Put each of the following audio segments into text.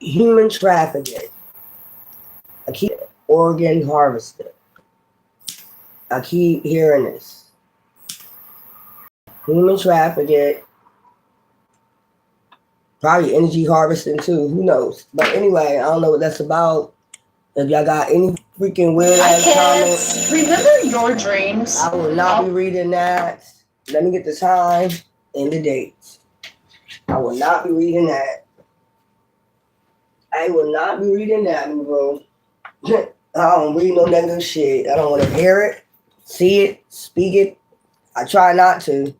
human trafficking. I keep organ harvesting. I keep hearing this. Human trafficking, probably energy harvesting too. Who knows? But anyway, I don't know what that's about. If y'all got any freaking weird ass comments, remember your dreams. I will not be reading that. Let me get the time and the date. I will not be reading that. I will not be reading that, bro. I don't read no negative shit. I don't want to hear it, see it, speak it. I try not to.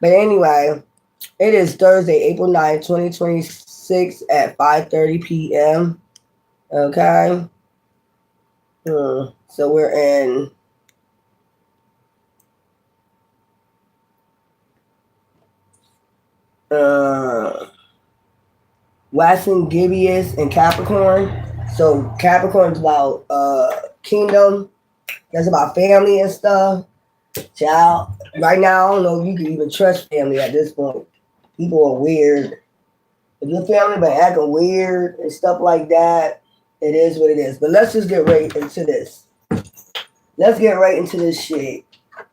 But anyway, it is Thursday, April 9th, 2026 at 5:30 p.m. Okay? So we're in Watson, Gibeus, and Capricorn. So Capricorn's about kingdom. That's about family and stuff. Child, right now, I don't know if you can even trust family at this point. People are weird. If your family been acting weird and stuff like that, it is what it is. But let's just get right into this. Let's get right into this shit.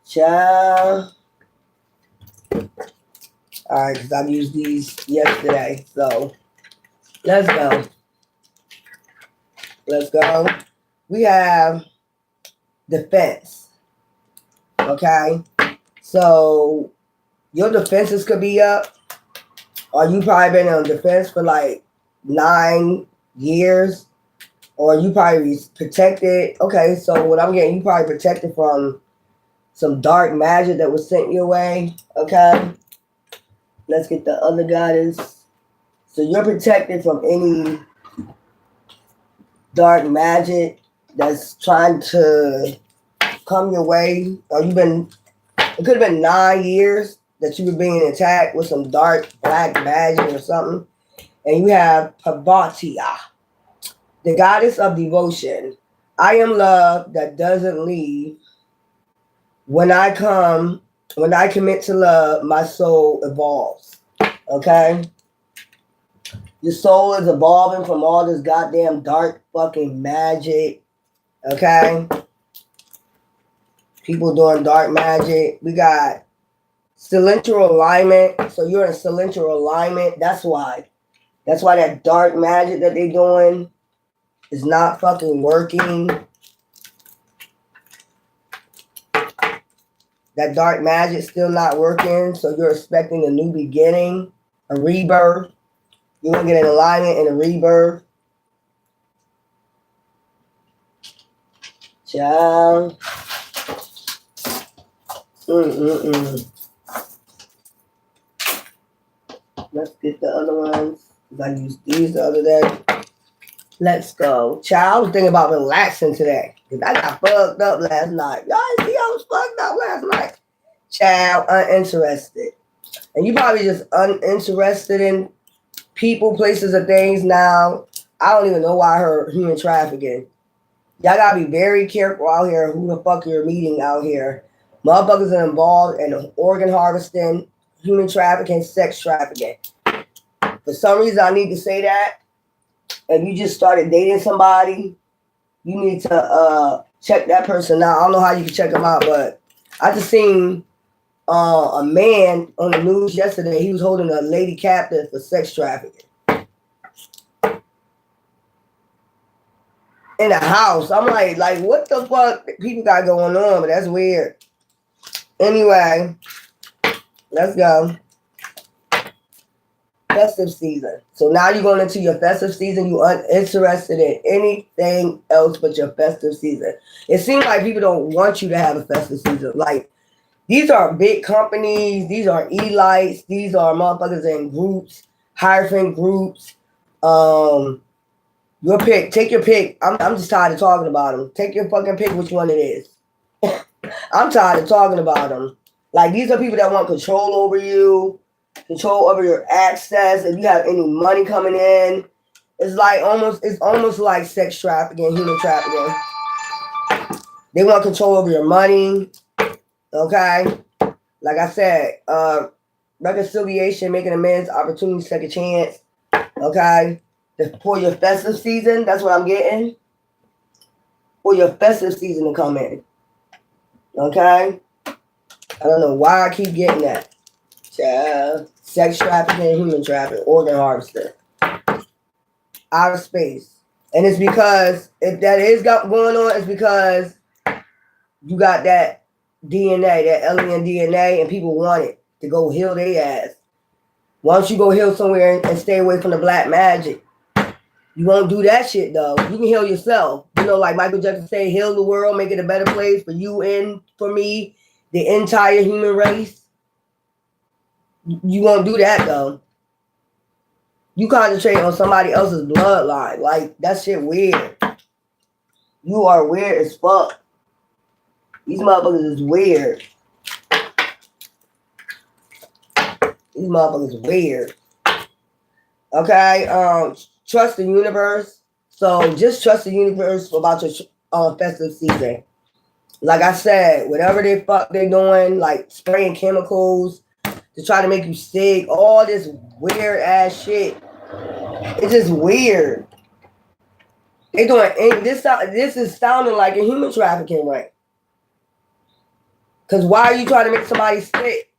Child. Alright, because I've used these yesterday. So, let's go. Let's go. We have defense. Okay? So, your defenses could be up. Or you probably been on defense for like 9 years. Or you probably protected. Okay, so what I'm getting, you probably protected from some dark magic that was sent your way. Okay? Let's get the other guidance. So you're protected from any dark magic that's trying to come your way. Or it could have been 9 years that you were being attacked with some dark black magic or something. And you have Pavatia, the goddess of devotion. I am love that doesn't leave. When I commit to love, my soul evolves. Okay? Your soul is evolving from all this goddamn dark fucking magic. Okay? People doing dark magic. We got celestial alignment. So you're in celestial alignment. That's why. That's why that dark magic that they doing is not fucking working. That dark magic still not working. So you're expecting a new beginning, a rebirth. You're going to get an alignment and a rebirth. Child. Let's get the other ones. I used these the other day. Let's go. Child, I was thinking about relaxing today. Because I got fucked up last night. Y'all see I was fucked up last night. Child, uninterested. And you probably just uninterested in people, places, and things now. I don't even know why I heard human trafficking. Y'all gotta be very careful out here who the fuck you're meeting out here. Motherfuckers are involved in organ harvesting, human trafficking, sex trafficking. For some reason, I need to say that. If you just started dating somebody, you need to check that person out. I don't know how you can check them out, but I just seen a man on the news yesterday. He was holding a lady captive for sex trafficking in a house. I'm like, what the fuck people got going on? But that's weird. Anyway, let's go. Festive season. So now you're going into your festive season. You uninterested in anything else but your festive season. It seems like people don't want you to have a festive season. Like, these are big companies. These are elites. These are motherfuckers in groups, hierophant groups. Your pick. Take your pick. I'm just tired of talking about them. Take your fucking pick which one it is. I'm tired of talking about them. Like, these are people that want control over you, control over your access. If you have any money coming in, it's almost like sex trafficking, human trafficking. They want control over your money. Okay? Like I said, reconciliation, making amends, opportunity, second chance. Okay? for your festive season. That's what I'm getting. For your festive season to come in. Okay? I don't know why I keep getting that. Sex trafficking, human trafficking, organ harvester. Outer space. And it's because, if that is going on, it's because you got that DNA, that alien DNA, and people want it to go heal their ass. Why don't you go heal somewhere and stay away from the black magic? You won't do that shit, though. You can heal yourself. You know, like Michael Jackson said, heal the world, make it a better place for you and for me, the entire human race. You won't do that, though. You concentrate on somebody else's bloodline. Like, that shit weird. You are weird as fuck. These motherfuckers is weird. These motherfuckers is weird. Okay? Trust the universe. So, just trust the universe about your festive season. Like I said, whatever they fuck they doing, like spraying chemicals to try to make you sick, all this weird ass shit. It's just weird. They doing this. This is sounding like a human trafficking ring. Cause why are you trying to make somebody sick?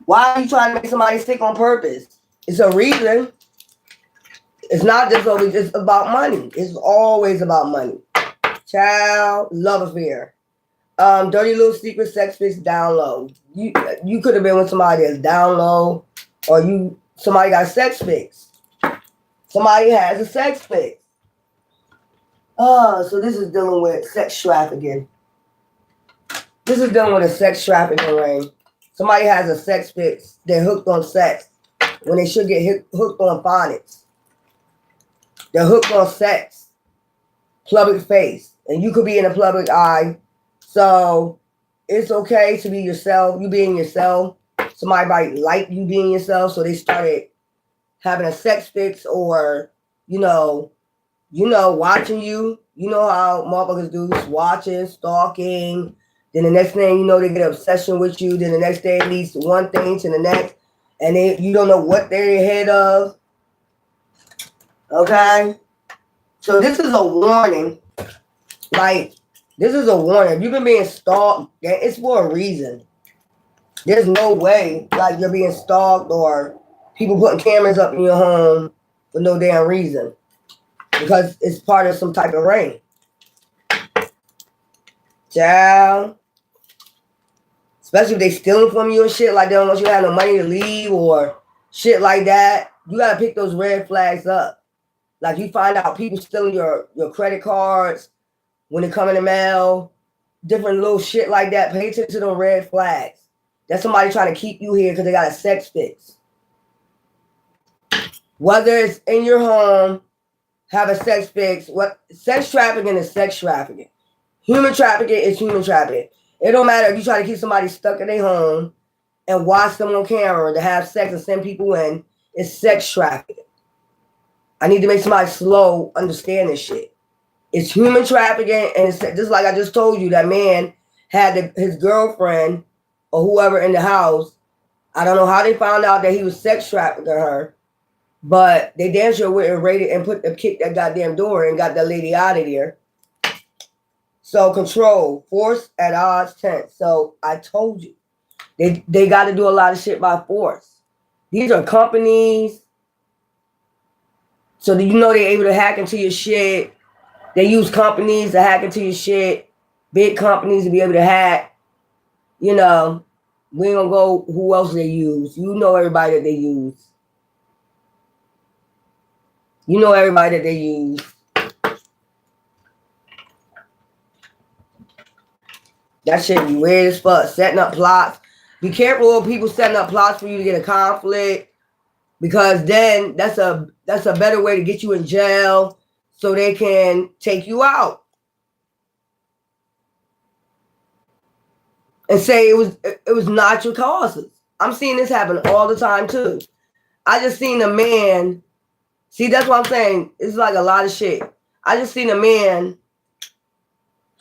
Why are you trying to make somebody sick on purpose? It's a reason. It's not just always just about money. It's always about money. Child, love affair. Dirty little secret sex fix down low. You could have been with somebody that's down low, or somebody got sex fix. Somebody has a sex fix. So this is dealing with sex trafficking. This is dealing with a sex trafficking ring. Somebody has a sex fix. They're hooked on sex when they should get hooked on phonics. They're hooked on sex. Public face. And you could be in a public eye. So it's okay to be yourself. You being yourself. Somebody might like you being yourself. So they started having a sex fix, or, watching you. You know how motherfuckers do, watching, stalking. Then the next thing you know, they get an obsession with you. Then the next day it leads to one thing to the next. And you don't know what they're ahead of. Okay? So this is a warning. Like, this is a warning. If you've been being stalked, it's for a reason. There's no way, like, you're being stalked or people putting cameras up in your home for no damn reason. Because it's part of some type of ring. Child. Especially if they stealing from you and shit, like they don't want you to have no money to leave or shit like that. You got to pick those red flags up. Like, you find out people stealing your credit cards when they come in the mail, different little shit like that. Pay attention to those red flags. That's somebody trying to keep you here because they got a sex fix. Whether it's in your home, have a sex fix. Sex trafficking is sex trafficking. Human trafficking is human trafficking. It don't matter if you try to keep somebody stuck in their home and watch them on camera to have sex and send people in. It's sex trafficking. I need to make somebody slow understand this shit. It's human trafficking, and it's just like I just told you, that man had his girlfriend or whoever in the house. I don't know how they found out that he was sex trafficking her, but they damn sure went and raided and kicked that goddamn door and got that lady out of there. So control, force at odds 10. So I told you, they got to do a lot of shit by force. These are companies. So they're able to hack into your shit. They use companies to hack into your shit. Big companies to be able to hack. We ain't gonna go who else they use. You know everybody that they use. You know everybody that they use. That shit be weird as fuck. Setting up plots. Be careful of people setting up plots for you to get a conflict. Because then that's a better way to get you in jail so they can take you out. And say it was not your causes. I'm seeing this happen all the time too. I just seen a man. See, that's what I'm saying. It's like a lot of shit. I just seen a man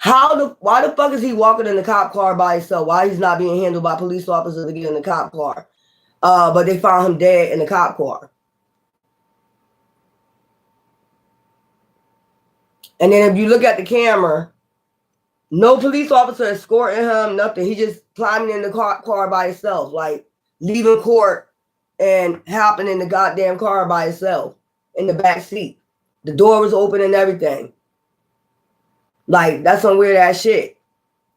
Why the fuck is he walking in the cop car by himself? Why he's not being handled by police officers to get in the cop car? But they found him dead in the cop car. And then if you look at the camera, no police officer escorting him, nothing. He just climbing in the car by himself, like leaving court and hopping in the goddamn car by himself in the back seat. The door was open and everything. Like, that's some weird ass shit.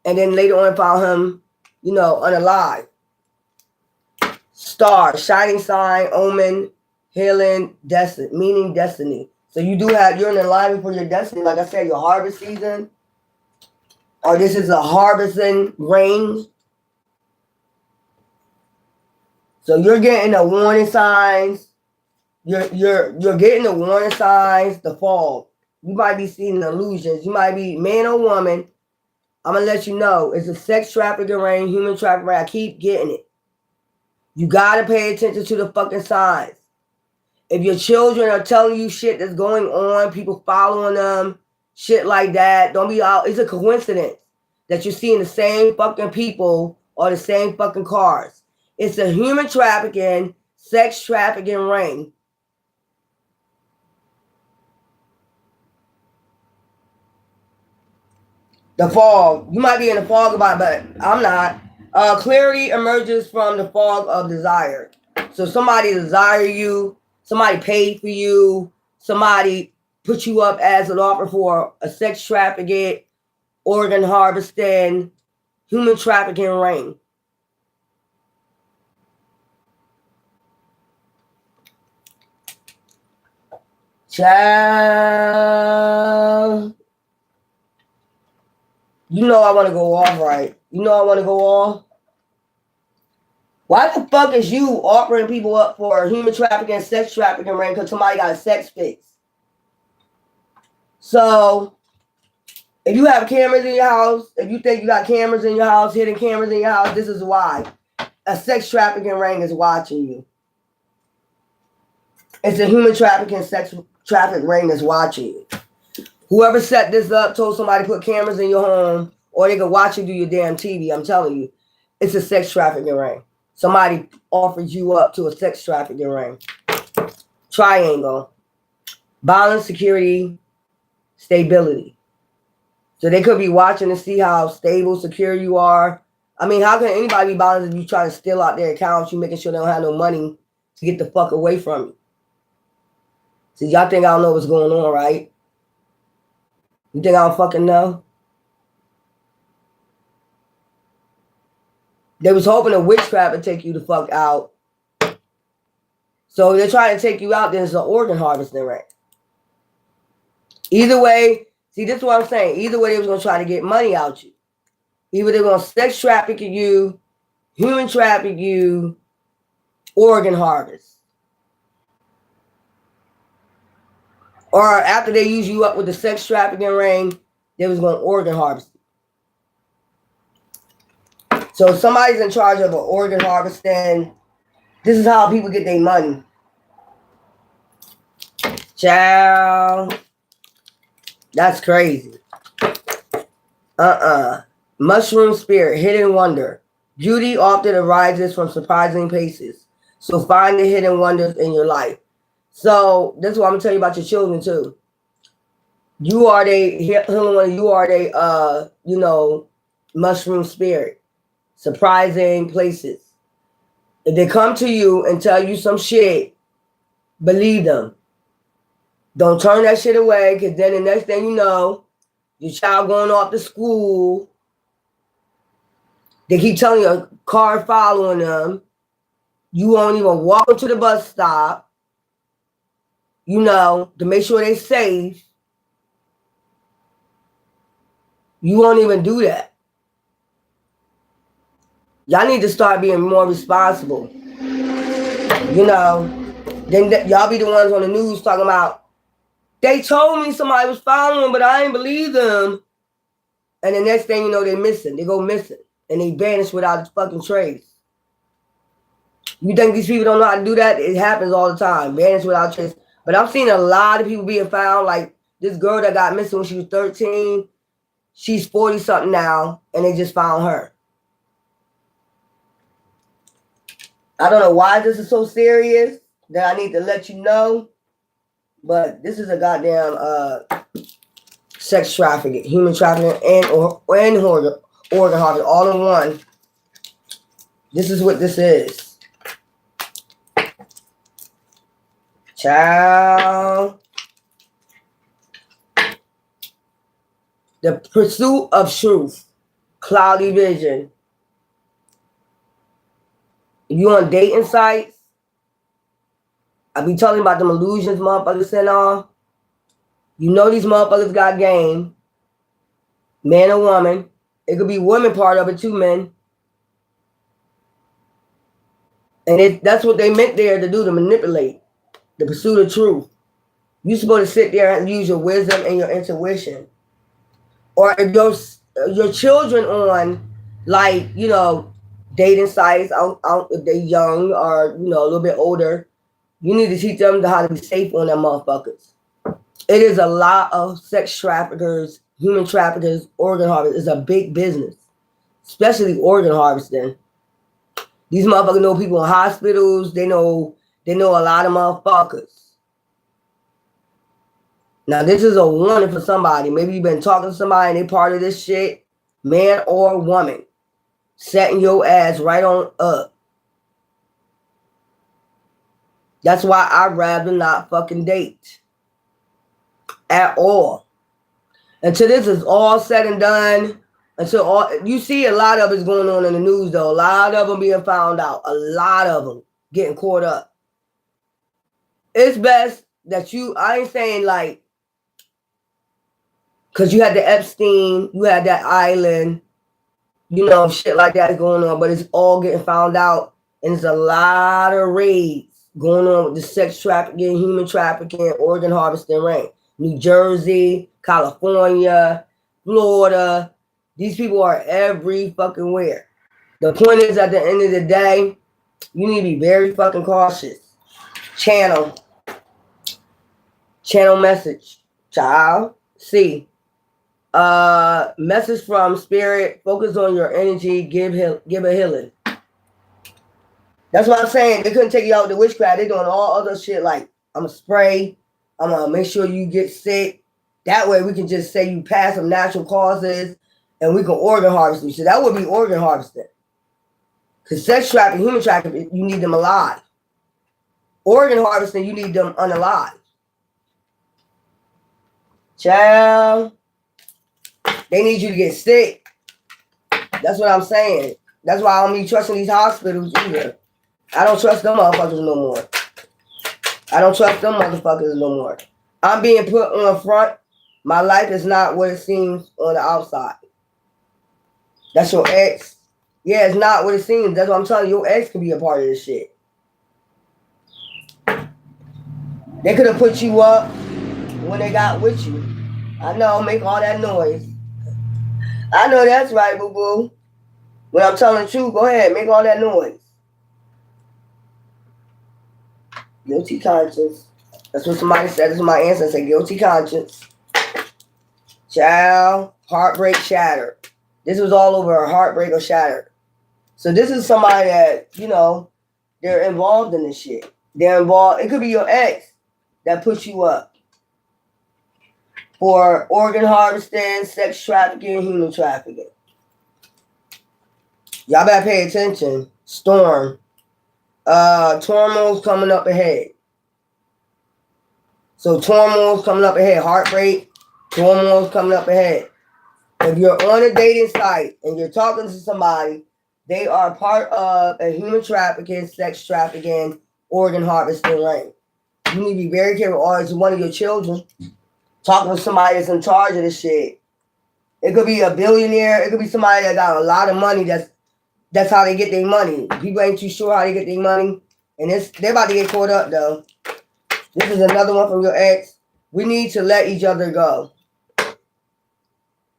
And then later on found him, you know, unalive. Star, shining sign, omen, healing, destiny, meaning destiny. So you're in alignment for your destiny. Like I said, your harvest season. Or this is a harvesting rain. So you're getting the warning signs. You're getting the warning signs, the fog. You might be seeing illusions. You might be man or woman. I'm going to let you know. It's a sex trafficking ring, human trafficking ring. I keep getting it. You got to pay attention to the fucking signs. If your children are telling you shit that's going on, people following them, shit like that, don't be out. It's a coincidence that you're seeing the same fucking people or the same fucking cars. It's a human trafficking, sex trafficking ring. The fog. You might be in the fog about it, but I'm not. Clarity emerges from the fog of desire. So somebody desire you, somebody paid for you, somebody put you up as an offer for a sex trafficking, organ harvesting, human trafficking ring. Child. You know I want to go off, right? You know I want to go off. Why the fuck is you offering people up for human trafficking, sex trafficking ring because somebody got a sex fix? So, if you have cameras in your house, if you think you got cameras in your house, hidden cameras in your house, this is why. A sex trafficking ring is watching you. It's a human trafficking, sex trafficking ring that's watching you. Whoever set this up told somebody to put cameras in your home or they could watch you do your damn TV. I'm telling you, it's a sex trafficking ring. Somebody offered you up to a sex trafficking ring. Triangle. Balance, security, stability. So they could be watching to see how stable, secure you are. I mean, how can anybody be balanced if you try to steal out their accounts, you making sure they don't have no money to get the fuck away from you? So y'all think I don't know what's going on, right? You think I don't fucking know? They was hoping a witchcraft would take you the fuck out. So they're trying to take you out, then it's an organ harvesting ring. Either way, see, this is what I'm saying. Either way, they was going to try to get money out you. Either they're going to sex traffic you, human traffic you, organ harvest. Or after they use you up with the sex trafficking ring, they was going to organ harvest. So if somebody's in charge of an organ harvesting, this is how people get their money. Child. That's crazy. Mushroom spirit, hidden wonder. Beauty often arises from surprising places. So find the hidden wonders in your life. So this is what I'm going to tell you about your children too. You are mushroom spirit. Surprising places. If they come to you and tell you some shit, believe them. Don't turn that shit away, because then the next thing you know, your child going off to school. They keep telling you a car following them. You won't even walk them to the bus stop, to make sure they're safe. You won't even do that. Y'all need to start being more responsible. Then y'all be the ones on the news talking about, they told me somebody was following them, but I ain't believe them. And the next thing you know, they're missing. They go missing. And they vanish without a fucking trace. You think these people don't know how to do that? It happens all the time. Vanish without trace. But I've seen a lot of people being found. Like this girl that got missing when she was 13. She's 40-something now, and they just found her. I don't know why this is so serious that I need to let you know, but this is a goddamn sex trafficking, human trafficking, and organ harvest all in one. This is what this is. Child. The pursuit of truth. Cloudy vision. If you on dating sites, I be talking about them illusions motherfuckers send off. You know these motherfuckers got game. Man or woman. It could be women part of it too, men. And that's what they meant there to do, to manipulate. The pursuit of truth. You're supposed to sit there and use your wisdom and your intuition. Or if your children on, like, you know, dating sites, if they're young or, you know, a little bit older, you need to teach them how to be safe on them motherfuckers. It is a lot of sex traffickers, human traffickers, organ harvesters. It's a big business, especially organ harvesting. These motherfuckers know people in hospitals. They know a lot of motherfuckers. Now, this is a warning for somebody. Maybe you've been talking to somebody and they part of this shit, man or woman, setting your ass right on up. That's why I'd rather not fucking date at all. Until this is all said and done, you see a lot of it's going on in the news though. A lot of them being found out. A lot of them getting caught up. It's best that I ain't saying like, because you had the Epstein, you had that island, you know, shit like that going on, but it's all getting found out. And there's a lot of raids going on with the sex trafficking, human trafficking, organ harvesting ring. New Jersey, California, Florida. These people are every fucking where. The point is, at the end of the day, you need to be very fucking cautious. Channel message. Child. See. Message from spirit. Focus on your energy. Give a healing. That's what I'm saying. They couldn't take you out with the witchcraft. They're doing all other shit like, I'm going to spray. I'm going to make sure you get sick. That way we can just say you pass some natural causes and we can organ harvest you. So that would be organ harvesting. Because sex trafficking, human trafficking, you need them alive. Organ harvesting, you need them unalive. Child. They need you to get sick. That's what I'm saying. That's why I don't be trusting these hospitals either. I don't trust them motherfuckers no more. I don't trust them motherfuckers no more. I'm being put on front. My life is not what it seems on the outside. That's your ex. Yeah, it's not what it seems. That's what I'm telling you. Your ex could be a part of this shit. They could have put you up when they got with you. I know, make all that noise. I know that's right, boo-boo. When I'm telling the truth, go ahead, make all that noise. Guilty conscience. That's what somebody said. That's what my ancestor said. Guilty conscience. Child. Heartbreak shattered. This was all over a heartbreak or shattered. So this is somebody that, you know, they're involved in this shit. They're involved. It could be your ex that puts you up for organ harvesting, sex trafficking, human trafficking. Y'all better pay attention. Storm. Turmoil's coming up ahead. So turmoil's coming up ahead. Heartbreak. Turmoil's coming up ahead. If you're on a dating site and you're talking to somebody, they are part of a human trafficking, sex trafficking, organ harvesting ring. You need to be very careful. Or it's one of your children talking to somebody that's in charge of this shit. It could be a billionaire. It could be somebody that got a lot of money. That's how they get their money. People ain't too sure how they get their money. And they're about to get caught up, though. This is another one from your ex. We need to let each other go.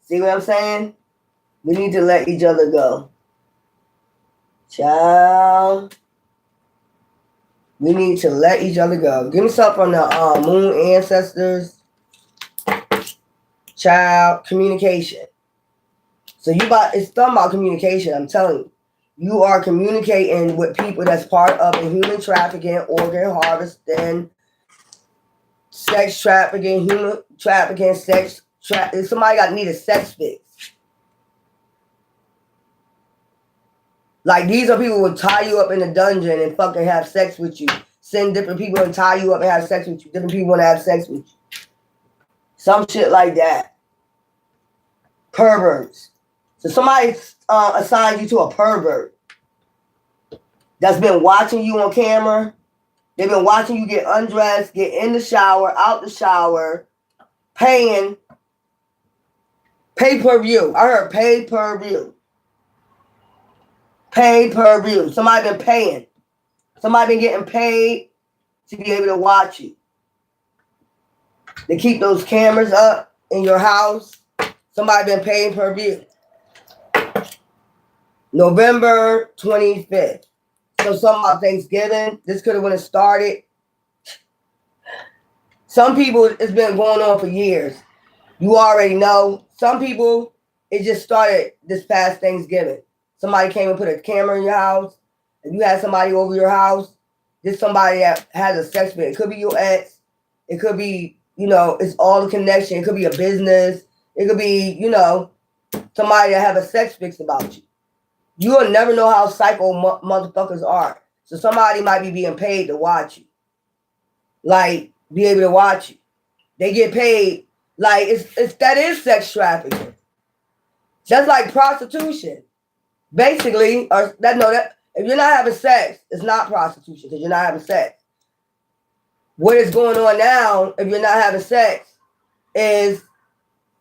See what I'm saying? We need to let each other go. Child. We need to let each other go. Give me something from the moon ancestors. Child. Communication. So it's talking about communication. I'm telling you. You are communicating with people that's part of a human trafficking, organ harvesting, sex trafficking, human trafficking, somebody need a sex fix. Like, these are people who will tie you up in a dungeon and fucking have sex with you. Send different people and tie you up and have sex with you. Different people want to have sex with you. Some shit like that. Perverts. So somebody assigned you to a pervert that's been watching you on camera. They've been watching you get undressed, get in the shower, out the shower, paying. Pay-per-view. I heard pay-per-view. Pay-per-view. Somebody been paying. Somebody been getting paid to be able to watch you. They keep those cameras up in your house. Somebody been paying per view. November 25th. So something about Thanksgiving. This could have when it started. Some people, it's been going on for years. You already know. Some people, it just started this past Thanksgiving. Somebody came and put a camera in your house. If you had somebody over your house, this somebody that has a sex with. It could be your ex. It could be, it's all the connection. It could be a business. It could be, somebody that have a sex fix about you. You will never know how psycho motherfuckers are. So somebody might be being paid to watch you. Like, be able to watch you. They get paid. Like, that is sex trafficking. That's like prostitution. Basically, if you're not having sex, it's not prostitution because you're not having sex. What is going on now, if you're not having sex, is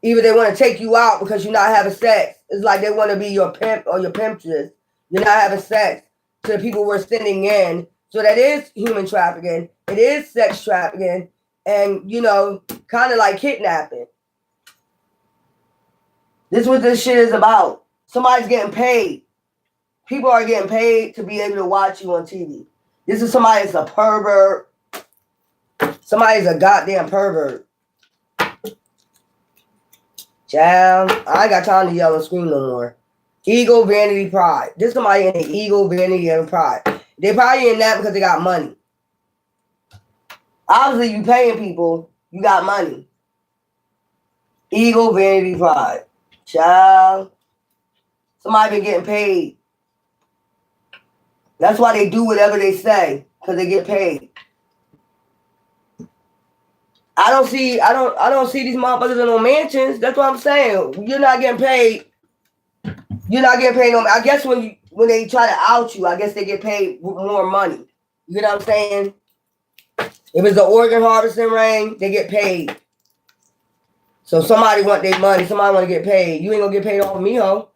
either they want to take you out because you're not having sex. It's like they want to be your pimp or your pimpstress. You're not having sex to the people we're sending in. So that is human trafficking. It is sex trafficking. And, kind of like kidnapping. This is what this shit is about. Somebody's getting paid. People are getting paid to be able to watch you on TV. This is somebody that's a pervert. Somebody's a goddamn pervert. Child, I ain't got time to yell and scream no more. Ego, vanity, pride. This somebody in the ego, vanity, and pride. They probably in that because they got money. Obviously, you paying people, you got money. Ego, vanity, pride. Child, somebody been getting paid. That's why they do whatever they say, because they get paid. I don't see these motherfuckers in no mansions. That's what I'm saying. You're not getting paid. You're not getting paid no. I guess when they try to out you, I guess they get paid more money. You know what I'm saying? If it's an organ harvesting ring, they get paid. So somebody want their money. Somebody want to get paid. You ain't gonna get paid off of me, ho.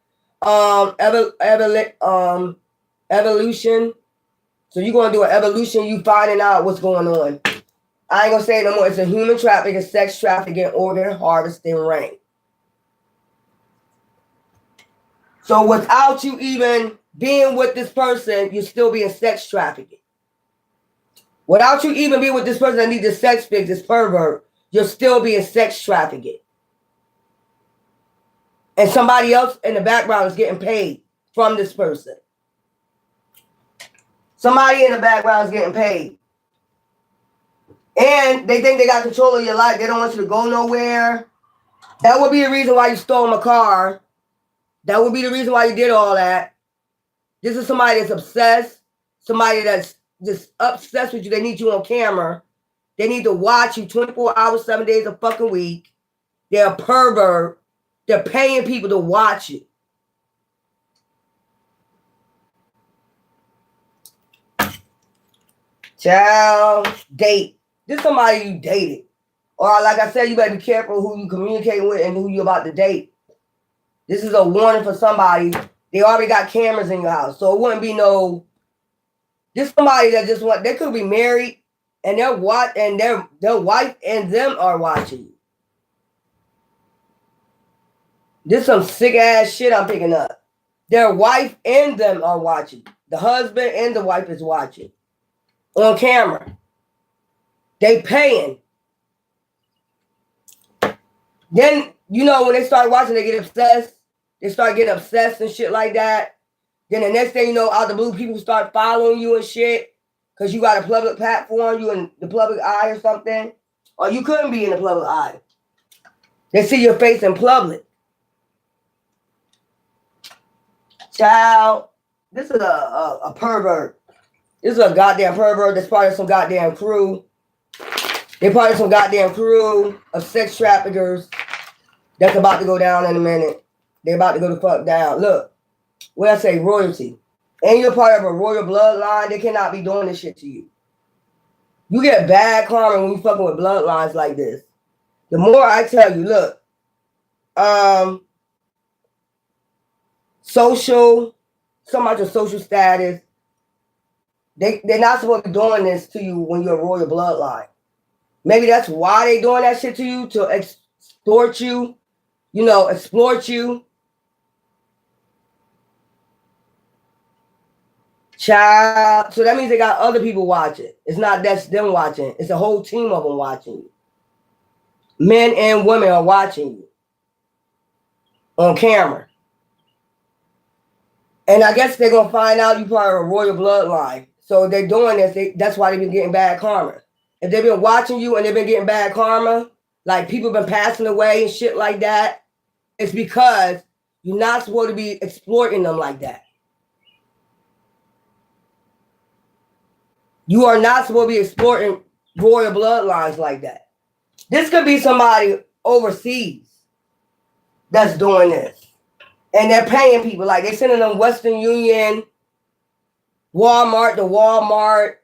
Evolution. So you're gonna do an evolution. You finding out what's going on. I ain't gonna say it no more. It's a human trafficking, sex trafficking, organ harvesting ring. So without you even being with this person, you're still being sex trafficking. Without you even being with this person that needs a sex fix, this pervert, you're still being sex trafficking. And somebody else in the background is getting paid from this person. Somebody in the background is getting paid. And they think they got control of your life. They don't want you to go nowhere. That would be the reason why you stole my car. That would be the reason why you did all that. This is somebody that's obsessed. Somebody that's just obsessed with you. They need you on camera. They need to watch you 24 hours, 7 days a fucking week. They're a pervert. They're paying people to watch you. Child, date. This is somebody you dated. Or like I said, you better be careful who you communicating with and who you about to date. This is a warning for somebody. They already got cameras in your house. So it wouldn't be no... This somebody that just want... They could be married and their wife and them are watching you. This is some sick ass shit I'm picking up. Their wife and them are watching. The husband and the wife is watching. On camera. They paying. Then, when they start watching, they get obsessed. they start getting obsessed and shit like that. Then the next thing you know, out the blue, people start following you and shit because you got a public platform, you in the public eye or something. Or you couldn't be in the public eye. They see your face in public. Child, this is a pervert. This is a goddamn pervert that's part of some goddamn crew. They're part of some goddamn crew of sex traffickers that's about to go down in a minute. They're about to go the fuck down. Look, when I say royalty, and you're part of a royal bloodline, they cannot be doing this shit to you. You get bad karma when you fucking with bloodlines like this. The more I tell you, look, social, so much of social status, they're not supposed to be doing this to you when you're a royal bloodline. Maybe that's why they doing that shit to you, to extort you, you know, exploit you. Child. So that means they got other people watching. It's not that's them watching. It's a whole team of them watching you. Men and women are watching you on camera. And I guess they're going to find out you part of a royal bloodline. So they're doing this. That's why they've been getting bad karma. If they've been watching you and they've been getting bad karma, like people been passing away and shit like that, it's because you're not supposed to be exploiting them like that. You are not supposed to be exploiting royal bloodlines like that. This could be somebody overseas that's doing this. And they're paying people. Like they're sending them Western Union, Walmart to Walmart.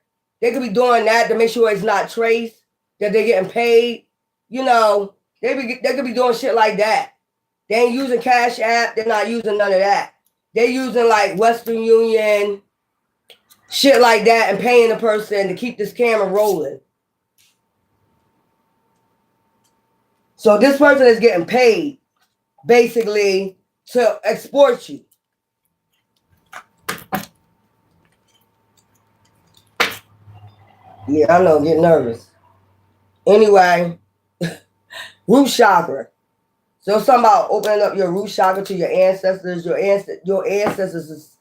They could be doing that to make sure it's not traced, that they're getting paid. You know, they could be doing shit like that. They ain't using Cash App. They're not using none of that. They're using like Western Union, shit like that, and paying the person to keep this camera rolling. So this person is getting paid, basically, to export you. Yeah, I know, get nervous. Anyway, root chakra. So something about opening up your root chakra to your ancestors. Your ancestors is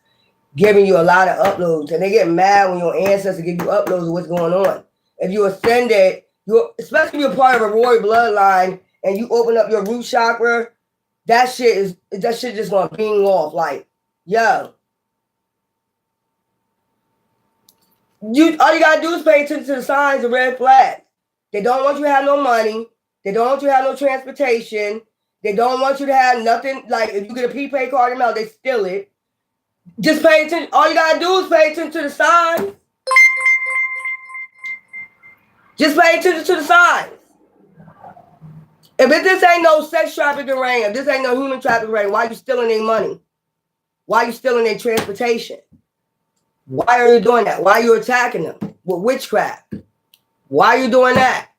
giving you a lot of uploads, and they get mad when your ancestors give you uploads of what's going on. If you ascended, especially if you're part of a royal bloodline, and you open up your root chakra, that shit just gonna ping off. Like, yo, all you gotta do is pay attention to the signs of red flags. They don't want you to have no money. They don't want you to have no transportation. They don't want you to have nothing. Like, if you get a prepaid card in the mail, they steal it. Just pay attention. All you gotta do is pay attention to the signs. Just pay attention to the signs. If this ain't no sex trafficking ring, if this ain't no human trafficking ring, why are you stealing their money? Why are you stealing their transportation? Why are you doing that? Why are you attacking them with witchcraft? Why are you doing that?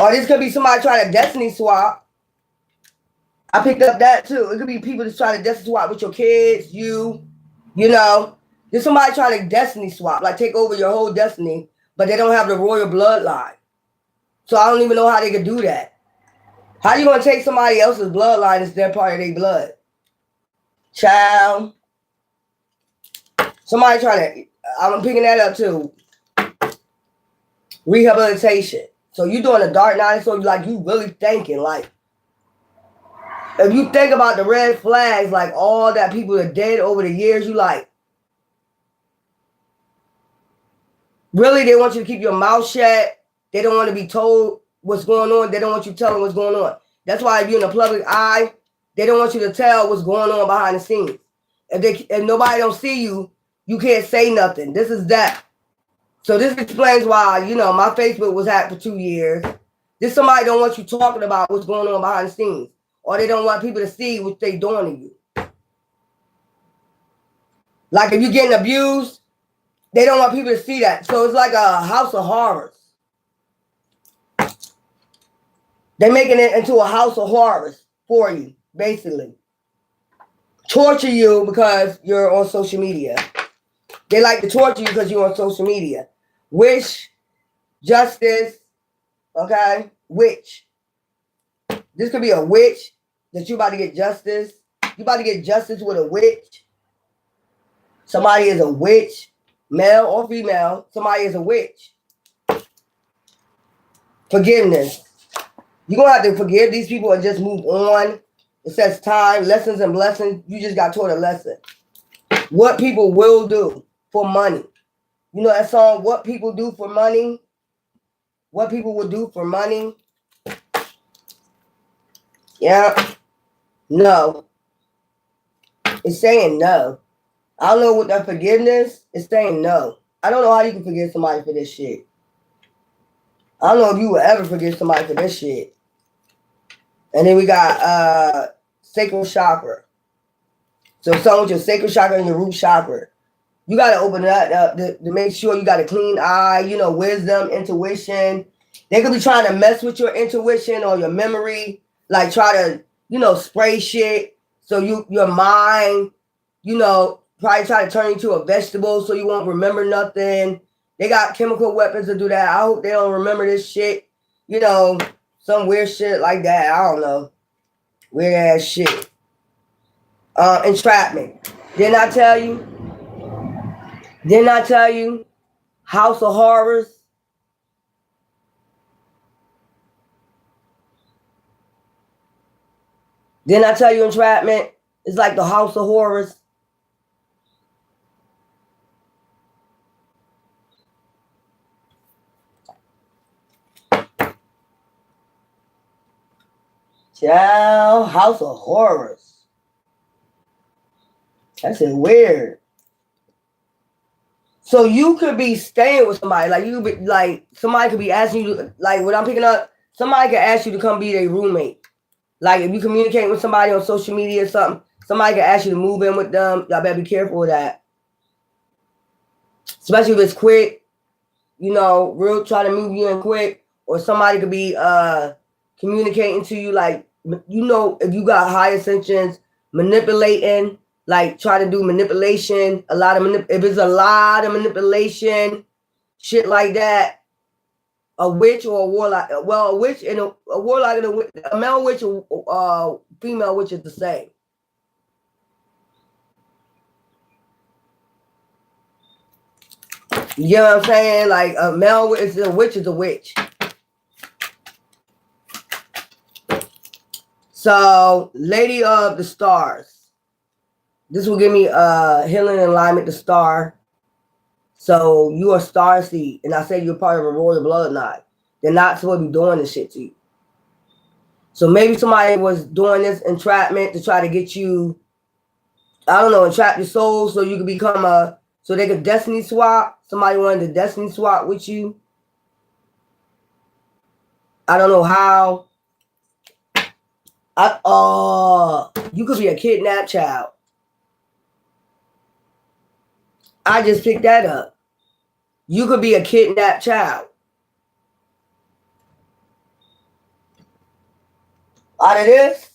Or this could be somebody trying to destiny swap. I picked up that too. It could be people that's trying to destiny swap with your kids, you know. There's somebody trying to destiny swap, like take over your whole destiny, but they don't have the royal bloodline. So I don't even know how they could do that. How you going to take somebody else's bloodline as their part of their blood? Child. Somebody trying to, I'm picking that up too. Rehabilitation. So you doing a dark night, so you really thinking, like, if you think about the red flags, like all that people are dead over the years, you like, really they want you to keep your mouth shut. They don't want to be told what's going on. They don't want you telling what's going on. That's why if you're in the public eye, they don't want you to tell what's going on behind the scenes. If nobody don't see you, you can't say nothing. This is that. So this explains why, my Facebook was hacked for 2 years. This somebody don't want you talking about what's going on behind the scenes. Or they don't want people to see what they doing to you. Like if you're getting abused, they don't want people to see that. So it's like a house of horrors. They're making it into a house of horrors for you, basically. Torture you because you're on social media. They like to torture you because you're on social media. Wish, justice, okay? Witch. This could be a witch. that you about to get justice. You about to get justice with a witch. Somebody is a witch, male or female. Somebody is a witch. Forgiveness. You're going to have to forgive these people and just move on. It says time, lessons and blessings. You just got taught a lesson. What people will do for money. You know that song, What People Do for Money? What people will do for money? Yeah. No. It's saying no. I don't know what that forgiveness is saying no. I don't know how you can forgive somebody for this shit. I don't know if you will ever forgive somebody for this shit. And then we got sacral chakra. So something with your sacral chakra and your root chakra. You got to open that up to make sure you got a clean eye, you know, wisdom, intuition. They could be trying to mess with your intuition or your memory, like try to, you know, spray shit. So your mind, you know, probably try to turn you into a vegetable so you won't remember nothing. They got chemical weapons to do that. I hope they don't remember this shit. You know, some weird shit like that. I don't know. Weird ass shit. Entrapment. Didn't I tell you? Didn't I tell you? House of Horrors. Didn't I tell you entrapment? It's like the House of Horrors. Child, House of Horrors. That's weird. So you could be staying with somebody, like you be like somebody could be asking you, like what I'm picking up. Somebody could ask you to come be their roommate. Like if you communicate with somebody on social media or something, somebody could ask you to move in with them. Y'all better be careful of that. Especially if it's quick, you know, real try to move you in quick, or somebody could be communicating to you, like, you know, if you got high ascensions, manipulating, like try to do manipulation, if it's a lot of manipulation, shit like that, a witch or a warlock, well, a witch and a warlock and a male witch or female witch is the same. You know what I'm saying? Like a male witch is a witch is a witch. So, Lady of the Stars. This will give me healing and alignment to star. So you are star seed, and I said you're part of a royal bloodline. They're not supposed to be doing this shit to you. So maybe somebody was doing this entrapment to try to get you, I don't know, entrap your soul so you could become so they could destiny swap. Somebody wanted to destiny swap with you. I don't know how. You could be a kidnapped child. I just picked that up. You could be a kidnapped child. Out of this,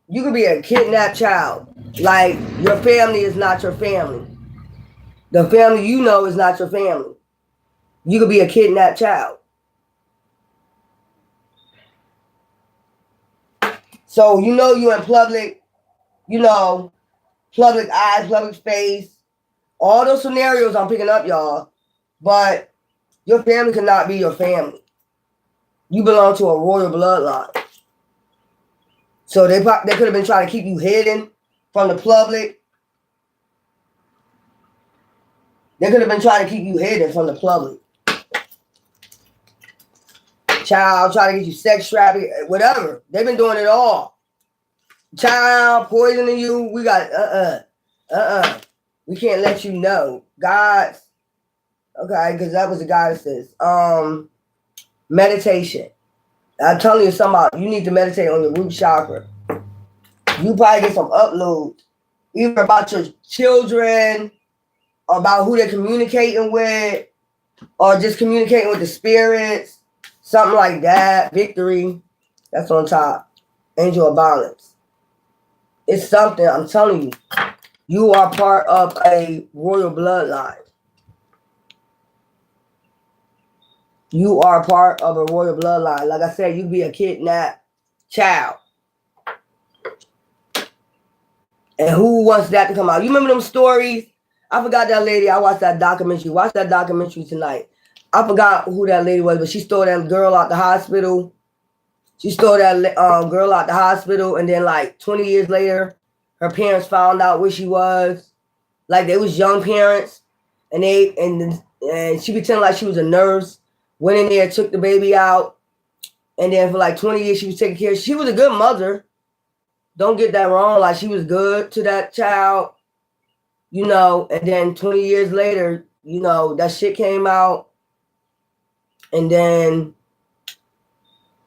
you could be a kidnapped child. Like your family is not your family. The family you know is not your family. You could be a kidnapped child. So you know you're in public, you know, public eyes, public space. All those scenarios I'm picking up, y'all. But your family cannot be your family. You belong to a royal bloodline. So they could have been trying to keep you hidden from the public. They could have been trying to keep you hidden from the public. Child, trying to get you sex trafficking, whatever. They've been doing it all. Child, poisoning you. We got, we can't let you know. God's, okay, because that was the goddesses. Meditation. I'm telling you something about, you need to meditate on your root chakra. You probably get some uploads, either about your children, or about who they're communicating with, or just communicating with the spirits, something like that. Victory, that's on top. Angel of balance. It's something, I'm telling you. You are part of a royal bloodline. You are part of a royal bloodline. Like I said, you be a kidnapped child. And who wants that to come out? You remember them stories? I forgot that lady. I watched that documentary. Watch that documentary tonight. I forgot who that lady was, but she stole that girl out the hospital. She stole that girl out the hospital, and then like 20 years later, her parents found out where she was. Like they was young parents, and she pretended like she was a nurse. Went in there, took the baby out, and then for like 20 years she was taking care. She was a good mother. Don't get that wrong. Like she was good to that child, you know. And then 20 years later, you know, that shit came out, and then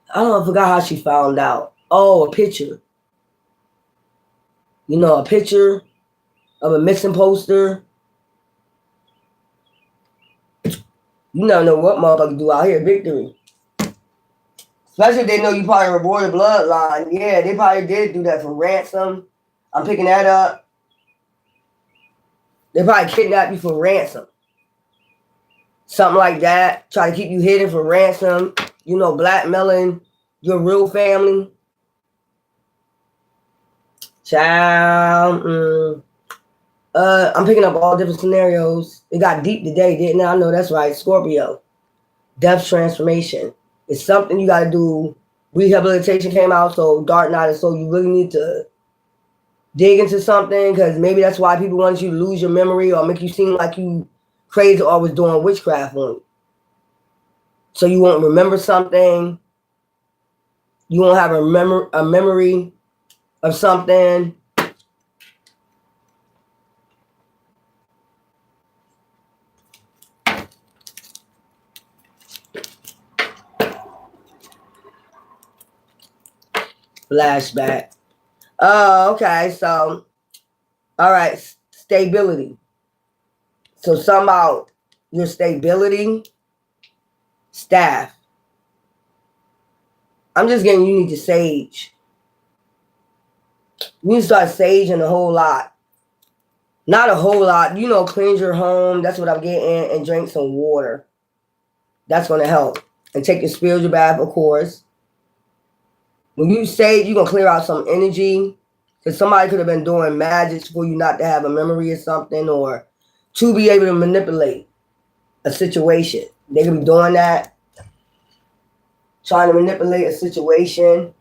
I don't know, I forgot how she found out. Oh, a picture. You know, a picture of a missing poster. You never know what motherfuckers do out here. Victory. Especially if they know you part of a royal bloodline. Yeah, they probably did do that for ransom. I'm picking that up. They probably kidnapped you for ransom. Something like that. Try to keep you hidden for ransom. You know, blackmailing your real family. Child. I'm picking up all different scenarios. It got deep today, didn't it? I know that's right. Scorpio. Death transformation. It's something you got to do. Rehabilitation came out, so Dark Night, so you really need to dig into something, because maybe that's why people want you to lose your memory or make you seem like you crazy or was doing witchcraft on you. So you won't remember something. You won't have a memory of something. Flashback. Oh, okay. So, all right. Stability. So somehow your stability, staff. I'm just getting you need to sage. You need to start saging a whole lot. Not a whole lot. You know, cleanse your home. That's what I'm getting. And drink some water. That's going to help. And take your spiritual bath, of course. When you sage, you're going to clear out some energy. Because somebody could have been doing magic for you not to have a memory or something, or to be able to manipulate a situation. They could be doing that. Trying to manipulate a situation.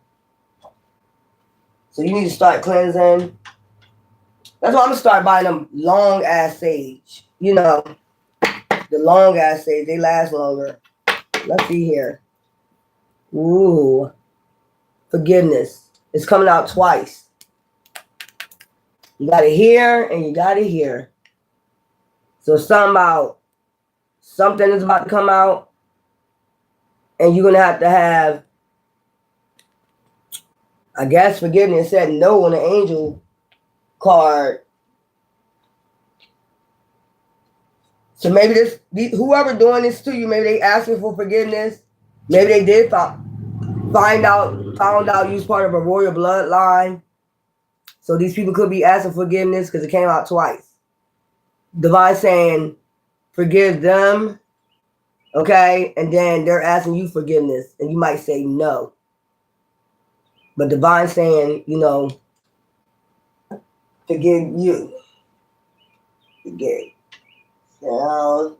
So you need to start cleansing. That's why I'm going to start buying them long ass sage. You know, the long ass sage. They last longer. Let's see here. Ooh. Forgiveness. It's coming out twice. You got it here and you got it here. So something is about to come out, and you're going to have, I guess, forgiveness. Said no on the angel card. So maybe whoever doing this to you, maybe they asking for forgiveness. Maybe they did found out you was part of a royal bloodline. So these people could be asking forgiveness because it came out twice. Divine saying, forgive them, okay? And then they're asking you forgiveness, and you might say no. But Divine saying, you know, forgive you. Forgive. So,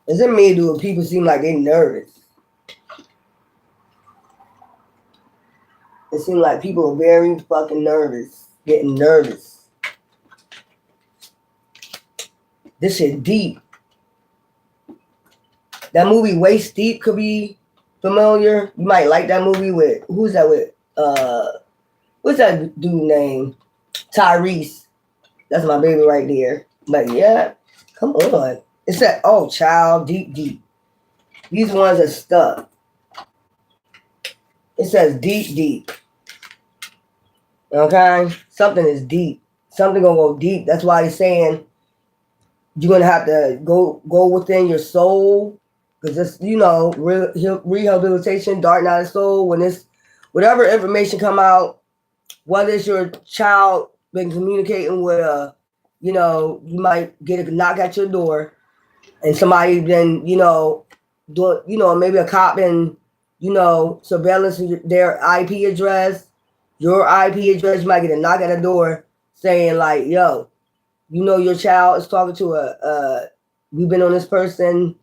is it me? Do people seem like they nervous? It seems like people are very fucking nervous, getting nervous. This shit deep. That movie Waist Deep could be familiar. You might like that movie with, who's that with? What's that dude name? Tyrese. That's my baby right there. But yeah, come on. It said, oh, child, deep, deep. These ones are stuck. It says deep, deep. Okay? Something is deep. Something gonna go deep. That's why he's saying you're gonna have to go within your soul Because it's, rehabilitation, dark night of soul, when it's whatever information come out, whether it's your child been communicating with you might get a knock at your door and somebody been, doing, maybe a cop been, surveillance their IP address, your IP address, you might get a knock at the door saying like, yo, your child is talking to we've been on this person,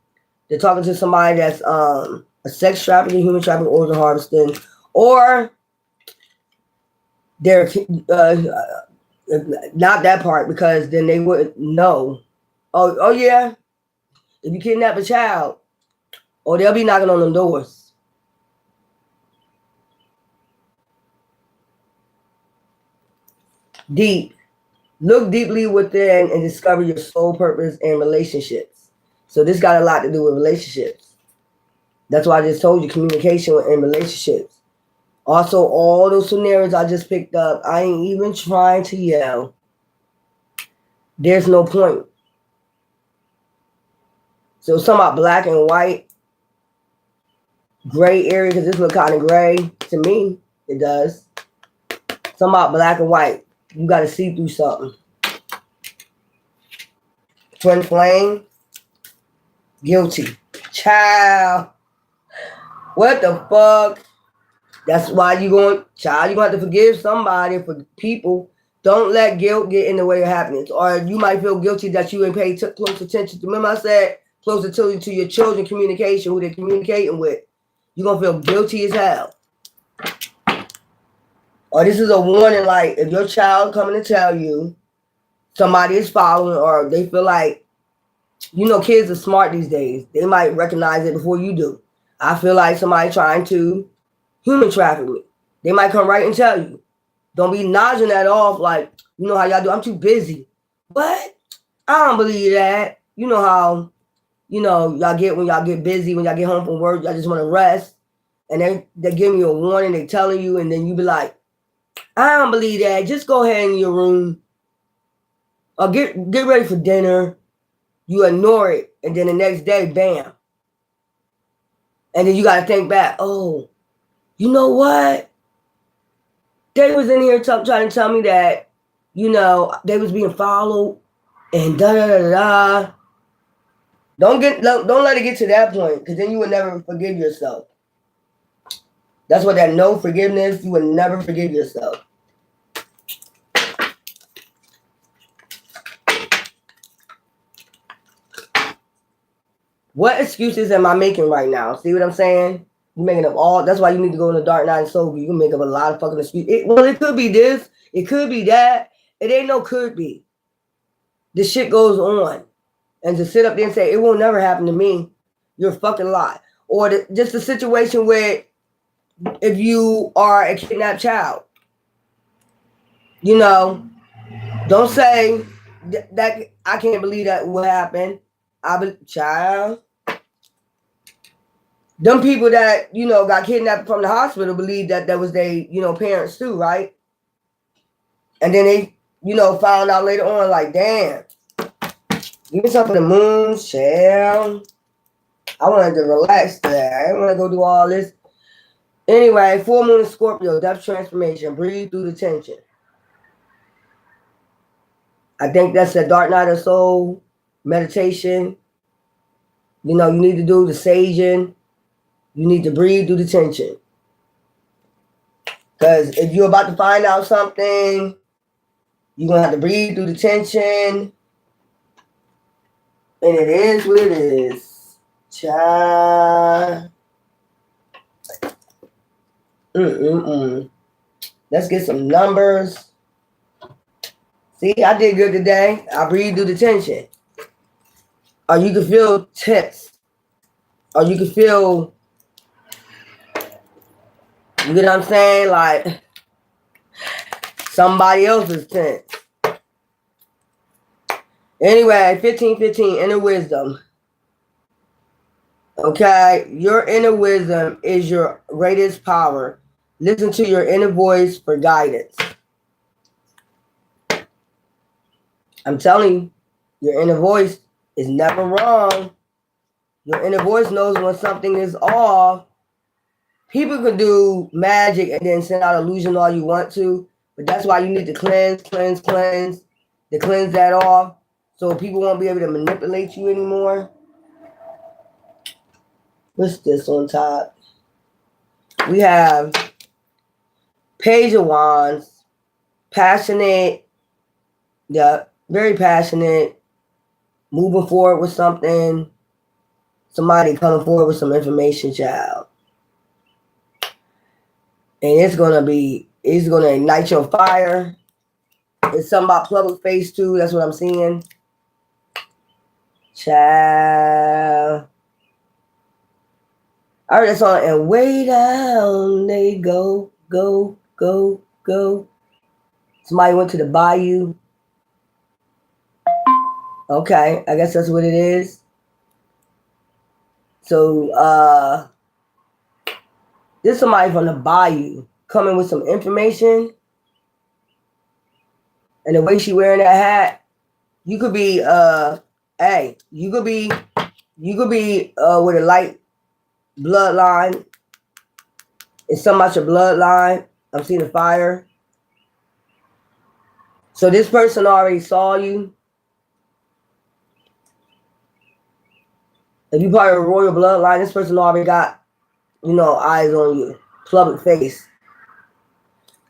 they're talking to somebody that's a sex trafficking, human trafficking, organ harvesting, or they're not that part, because then they wouldn't know. Oh yeah, if you kidnap a child, or they'll be knocking on them doors. Deep. Look deeply within and discover your soul purpose and relationships. So this got a lot to do with relationships. That's why I just told you, communication and relationships. Also, all those scenarios I just picked up, I ain't even trying to yell. There's no point. So some about black and white, gray area, because this look kind of gray to me. It does. Some about black and white. You got to see through something. Twin flame. Guilty. Child. What the fuck? That's why you're going to have to forgive somebody, for people. Don't let guilt get in the way of happiness. Or you might feel guilty that you ain't paid close attention to. Remember I said close attention to your children communication, who they're communicating with. You're going to feel guilty as hell. Or this is a warning, like if your child coming to tell you somebody is following, or they feel like, kids are smart these days. They might recognize it before you do. I feel like somebody trying to human traffic me. They might come right and tell you. Don't be nodding that off like, you know how y'all do. I'm too busy. What? I don't believe that. You know how, y'all get when y'all get busy, when y'all get home from work, y'all just want to rest. And they're giving you a warning, they telling you, and then you be like, I don't believe that. Just go ahead in your room. Or get ready for dinner. You ignore it. And then the next day, bam. And then you got to think back, oh, you know what? They was in here trying to tell me that, they was being followed and da-da-da-da-da. Don't let it get to that point, because then you would never forgive yourself. That's what that no forgiveness, you would never forgive yourself. What excuses am I making right now? See what I'm saying? You're making up all. That's why you need to go in the dark night and sober. You can make up a lot of fucking excuses. It could be this. It could be that. It ain't no could be. This shit goes on. And to sit up there and say, it will never happen to me, you're a fucking lie. Or just a situation where if you are a kidnapped child, don't say that I can't believe that will happen. Child. Them people that, got kidnapped from the hospital believe that was their, parents too, right? And then they, found out later on, like, damn, give me some of the moon, shell. I wanted to relax today. I didn't want to go do all this. Anyway, full moon in Scorpio, depth transformation, breathe through the tension. I think that's the dark night of soul, meditation. You need to do the saging. You need to breathe through the tension. Because if you're about to find out something, you're going to have to breathe through the tension. And it is what it is. Child. Let's get some numbers. See, I did good today. I breathed through the tension. Or you can feel tense. Or you can feel, you get what I'm saying? Like somebody else is tense. Anyway, 1515, inner wisdom. Okay, your inner wisdom is your greatest power. Listen to your inner voice for guidance. I'm telling you, your inner voice is never wrong. Your inner voice knows when something is off. People can do magic and then send out illusion all you want to, but that's why you need to cleanse, to cleanse that off, so people won't be able to manipulate you anymore. What's this on top? We have Page of Wands, passionate, yeah, very passionate, moving forward with something, somebody coming forward with some information, child. And it's gonna ignite your fire. It's something about public face too, that's what I'm seeing. Child. I heard that song, and way down they go, go, go, go. Somebody went to the bayou. Okay, I guess that's what it is. So, there's somebody from the bayou coming with some information. And the way she wearing that hat, you could be, you could be with a light bloodline. It's something about your bloodline. I'm seeing the fire. So this person already saw you. If you part of a royal bloodline, this person already got, eyes on you. Public face.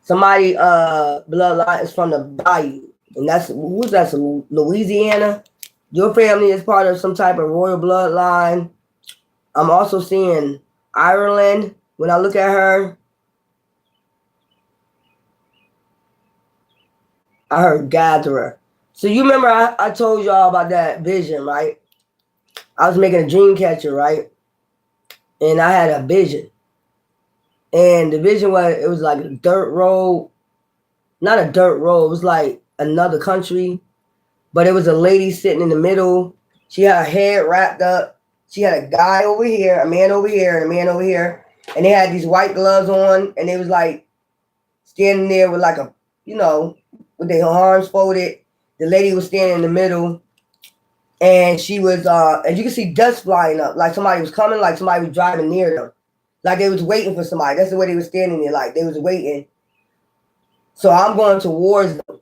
Somebody bloodline is from the bayou. And who's that? Louisiana? Your family is part of some type of royal bloodline. I'm also seeing Ireland when I look at her. I heard gatherer. So you remember I told y'all about that vision, right? I was making a dream catcher, right? And I had a vision. And the vision was like a dirt road. Not a dirt road. It was like another country. But it was a lady sitting in the middle. She had her head wrapped up. She had a guy over here, a man over here, and a man over here. And they had these white gloves on. And they was like standing there with like with their arms folded. The lady was standing in the middle. And she was, and you can see dust flying up. Like somebody was coming, like somebody was driving near them. Like they was waiting for somebody. That's the way they were standing there. Like they was waiting. So I'm going towards them.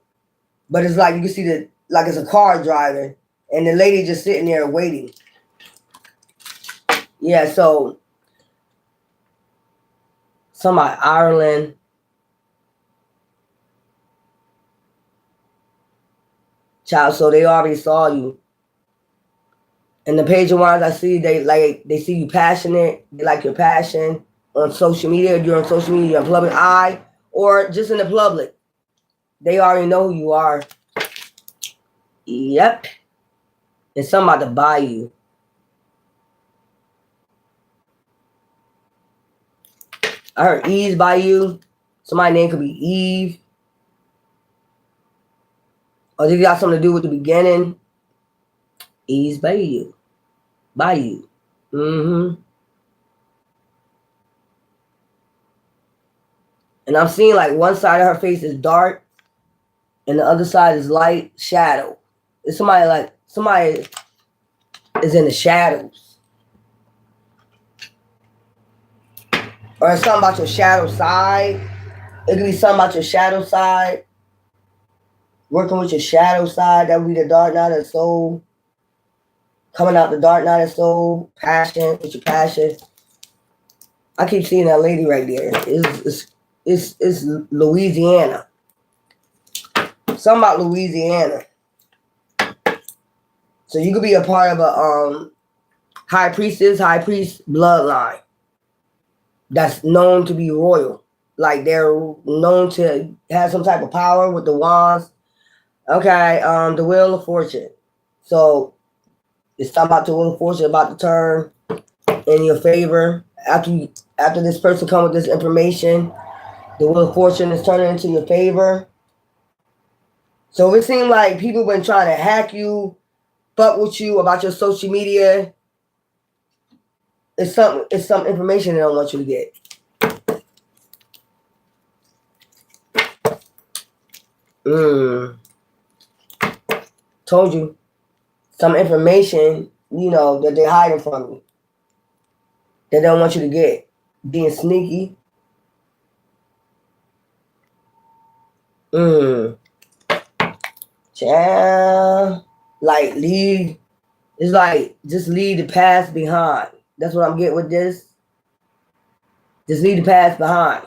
But it's like you can see it's a car driving. And the lady just sitting there waiting. Yeah, so somebody, Ireland. Child, so they already saw you. And the Page of Wands, I see they see you passionate. They like your passion on social media. You're on social media, you're in public eye, or just in the public. They already know who you are. Yep. And somebody to buy you. I heard Eve's by you. Somebody's name could be Eve. Or they got something to do with the beginning. Eve's by you. By you. Mm-hmm. And I'm seeing like one side of her face is dark and the other side is light shadow. It's somebody is in the shadows. Or it's something about your shadow side. It could be something about your shadow side. Working with your shadow side. That would be the dark night of the soul. Coming out the dark night of the soul. Passion. With your passion. I keep seeing that lady right there. It's Louisiana. Something about Louisiana. So you could be a part of a high priest bloodline that's known to be royal. Like they're known to have some type of power with the wands. Okay, the Wheel of Fortune. So it's talking about the Wheel of Fortune about to turn in your favor. After this person comes with this information, the Wheel of Fortune is turning into your favor. So it seems like people been trying to hack you, fuck with you about your social media. It's some information they don't want you to get. Told you. Some information you know, that they're hiding from you. They don't want you to get. Being sneaky. Yeah. Like, leave. It's like, just leave the past behind. That's what I'm getting with this. Just leave the past behind.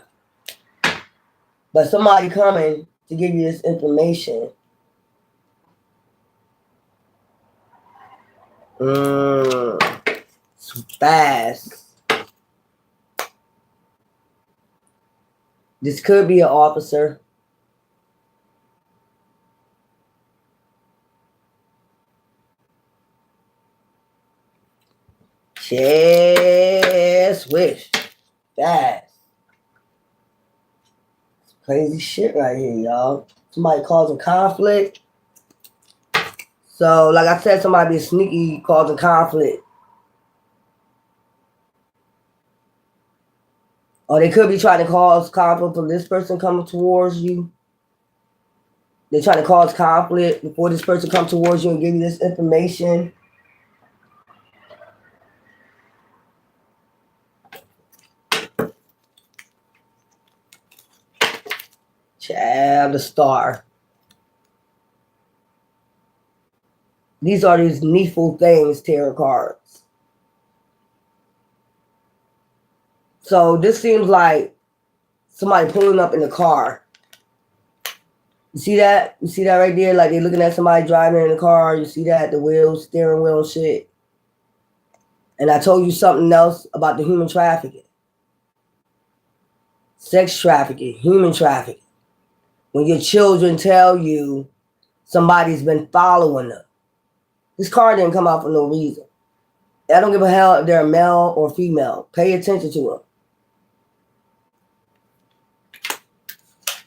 But somebody coming to give you this information. It's fast. This could be an officer. Yes, wish. Fast. Crazy shit right here, y'all. Somebody causing conflict. So, like I said, somebody be sneaky causing conflict. Or they could be trying to cause conflict from this person coming towards you. They're trying to cause conflict before this person comes towards you and give you this information. Child, the star. These are these needful things, tarot cards. So this seems like somebody pulling up in the car. You see that? You see that right there? Like they're looking at somebody driving in the car. You see that? The wheels, steering wheel and shit. And I told you something else about the human trafficking. Sex trafficking, human trafficking. When your children tell you somebody's been following them. This car didn't come out for no reason. I don't give a hell if they're male or female. Pay attention to them.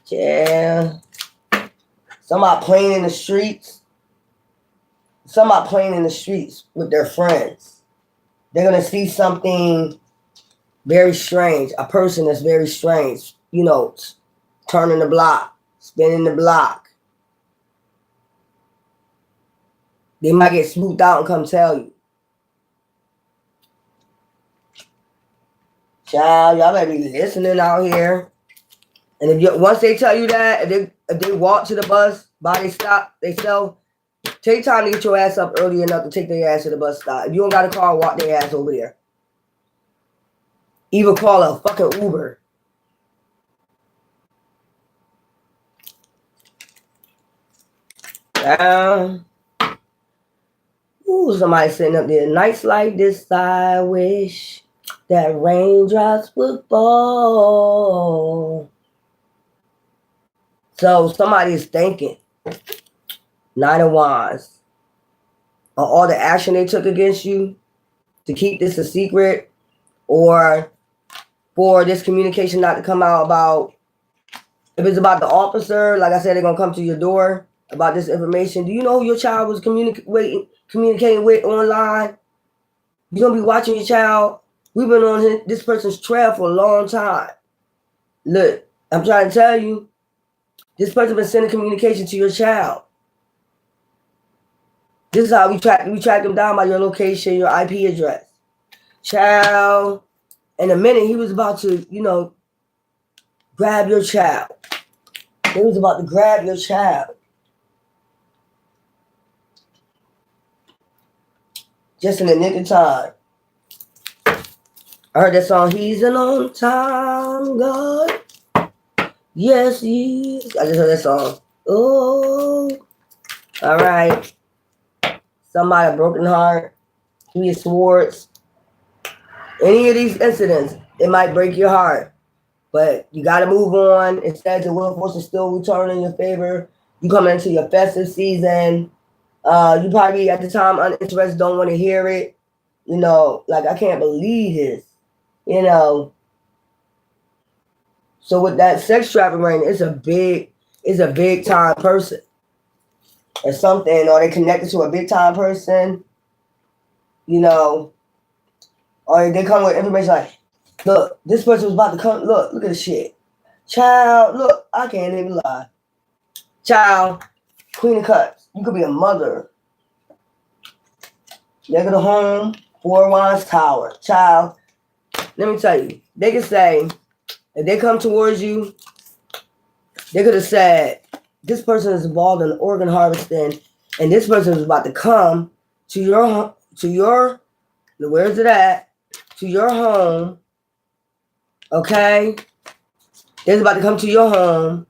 Yeah. Somebody playing in the streets. Somebody playing in the streets with their friends. They're going to see something very strange. A person that's very strange. You know, turning the block, spinning the block. They might get spooked out and come tell you. Child, y'all better be listening out here. And if you, once they tell you that, if they walk to the bus, body stop, they sell, take time to get your ass up early enough to take their ass to the bus stop. If you don't got a car, walk their ass over there. Even call a fucking Uber. Ooh, somebody sitting up there. Nights like this, I wish that raindrops would fall. So somebody is thinking. 9 of Wands. On all the action they took against you to keep this a secret, or for this communication not to come out about, if it's about the officer, like I said, they're going to come to your door about this information. Do you know who your child was communicating with online? You're going to be watching your child. We've been on this person's trail for a long time. Look, I'm trying to tell you, this person been sending communication to your child. This is how we track them down by your location, your IP address. Child, in a minute, he was about to, you know, grab your child. He was about to grab your child. Just in the nick of time. I heard that song, He's an on-time God. Yes, he is. I just heard that song. Oh, all right. Somebody, a broken heart, Three of Swords. Any of these incidents, it might break your heart. But you got to move on. Instead, the will force is still returning in your favor. You coming into your festive season. You probably, at the time, uninterested, don't want to hear it. You know, like, I can't believe this. You know. So with that sex trafficking, it's a big time person. Or something, or they connected to a big time person. You know. Or they come with information like, look, this person was about to come. Look at this shit. Child, look, I can't even lie. Child, Queen of Cups. You could be a mother. Deck of the home, 4 of Wands, Tower. Child, let me tell you, they can say, if they come towards you, they could have said, this person is involved in organ harvesting, and this person is about to come to your, where's it at? To your home, okay? They're about to come to your home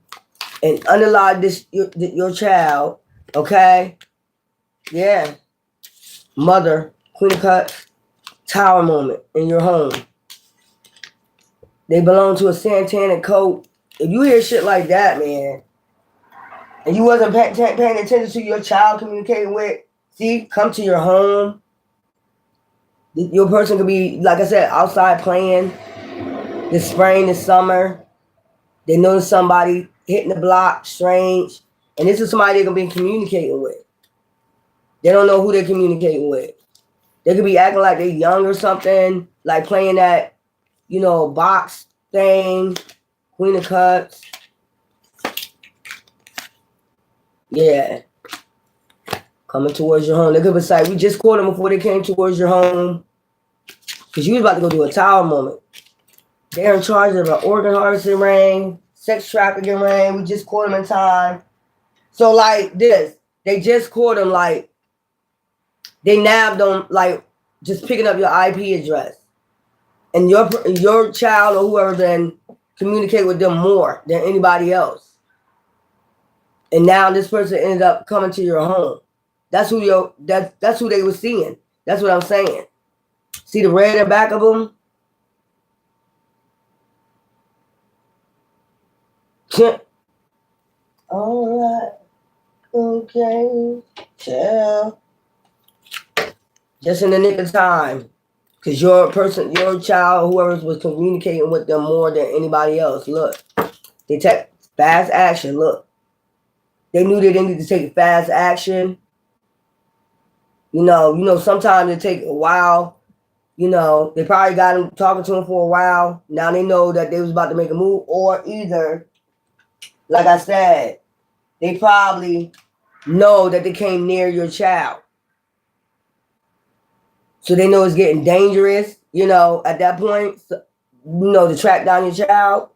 and unalive your child, okay? Yeah. Mother, Queen of Cups, Tower moment in your home. They belong to a satanic cult. If you hear shit like that, man, and you wasn't paying attention to your child communicating with, see, come to your home. Your person could be, like I said, outside playing this spring, this summer. They notice somebody hitting the block, strange, and this is somebody they're going to be communicating with. They don't know who they're communicating with. They could be acting like they're young or something, like playing that, box thing, Queen of Cups. Yeah. Coming towards your home. They could be like, we just caught them before they came towards your home. Because you was about to go do a tower moment. They're in charge of an organ harvesting ring, sex trafficking ring. We just caught them in time. So like this, they just caught them like, they nabbed them like just picking up your IP address. And your child or whoever then communicate with them more than anybody else. And now this person ended up coming to your home. That's who that's who they were seeing. That's what I'm saying. See the red in the back of them? All right. Okay. Chill. Just in the nick of time. Because your child, whoever was communicating with them more than anybody else. Look. They take fast action. Look. They knew they needed to take fast action. Sometimes it take a while. They probably got him talking to him for a while. Now they know that they was about to make a move. Or either, like I said, they probably know that they came near your child. So they know it's getting dangerous, at that point, to track down your child,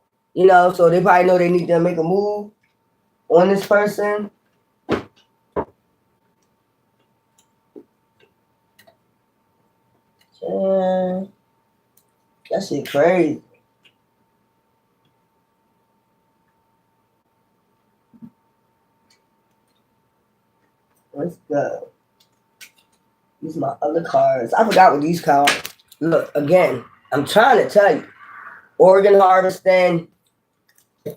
so they probably know they need to make a move on this person. Yeah, that shit crazy. Let's go. These are my other cards. I forgot what these cards. Look, again, I'm trying to tell you. Organ harvesting. And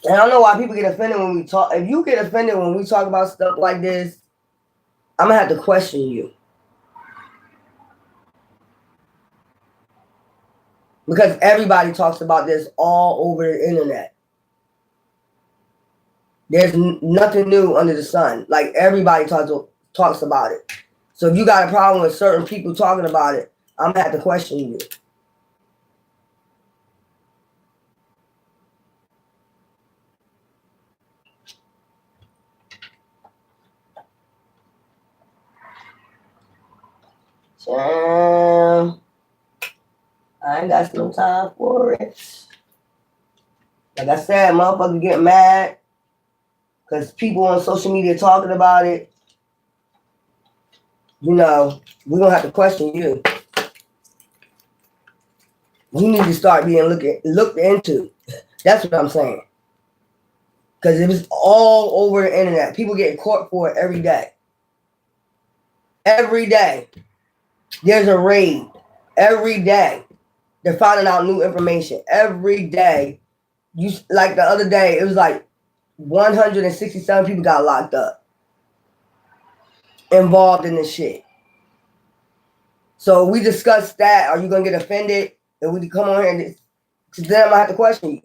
I don't know why people get offended when we talk. If you get offended when we talk about stuff like this, I'm going to have to question you. Because everybody talks about this all over the internet. There's nothing new under the sun. Like, everybody talks about it. So if you got a problem with certain people talking about it, I'm going to have to question you. Damn. I ain't got no time for it. Like I said, motherfuckers get mad because people on social media talking about it. We're going to have to question you. You need to start being looked into. That's what I'm saying. Because it was all over the internet. People get caught for it every day. Every day. There's a raid. Every day. They're finding out new information. Every day. Like the other day, it was like 167 people got locked up. Involved in this shit. So we discussed that. Are you going to get offended? And we can come on here and then I'm going to have to question you.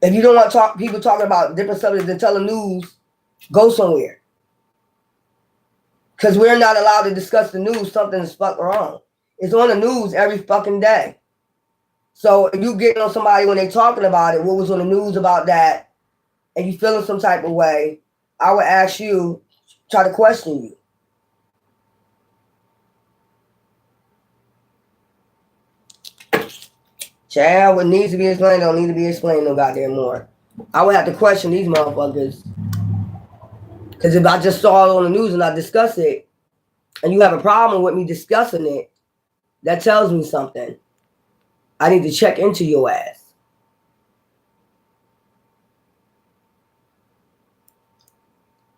If you don't want people talking about different subjects and tell the news, go somewhere. Because we're not allowed to discuss the news. Something is fucking wrong. It's on the news every fucking day. So if you get on somebody when they're talking about it, what was on the news about that, and you feeling some type of way, I would ask you, try to question you. Child, what needs to be explained don't need to be explained no goddamn more. I would have to question these motherfuckers. Because if I just saw it on the news and I discuss it, and you have a problem with me discussing it, that tells me something. I need to check into your ass.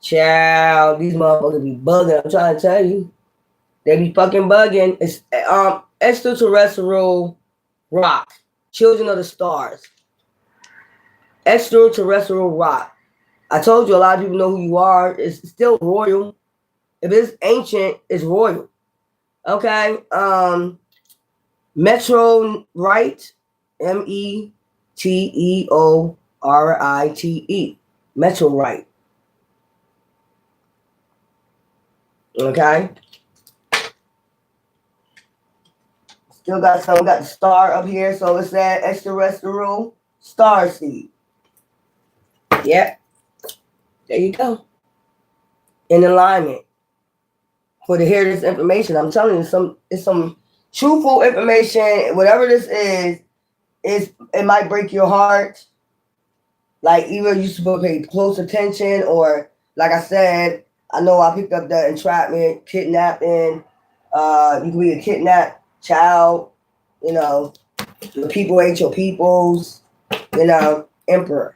Child, these motherfuckers be bugging. I'm trying to tell you. They be fucking bugging. It's extraterrestrial rock. Children of the stars. Extraterrestrial rock. I told you a lot of people know who you are. It's still royal. If it's ancient, it's royal. Okay. Meteorite. Meteorite. Meteorite. Okay. Still got some. Got the star up here, so it's that extraterrestrial star seed. Yep. There you go. In alignment. For to hear this information, I'm telling you, it's some truthful information. Whatever this is it might break your heart. Like either you're supposed to pay close attention, or like I said, I know I picked up the entrapment, kidnapping. You can be a kidnapped child. You know, the people ain't your peoples. You know, emperor.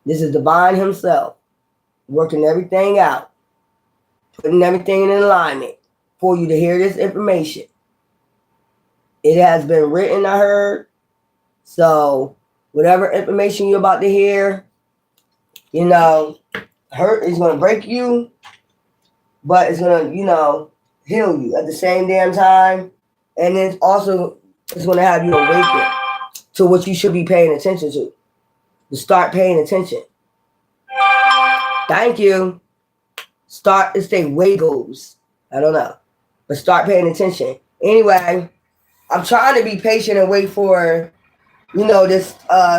This is divine himself, working everything out, putting everything in alignment for you to hear this information. It has been written, I heard. So whatever information you're about to hear, you know, hurt is going to break you, but it's going to, you know, heal you at the same damn time. And it's also, it's going to have you awaken to what you should be paying attention to start paying attention. Thank you. Start, it's a Wiggles. I don't know. But start paying attention. Anyway, I'm trying to be patient and wait for, you know, this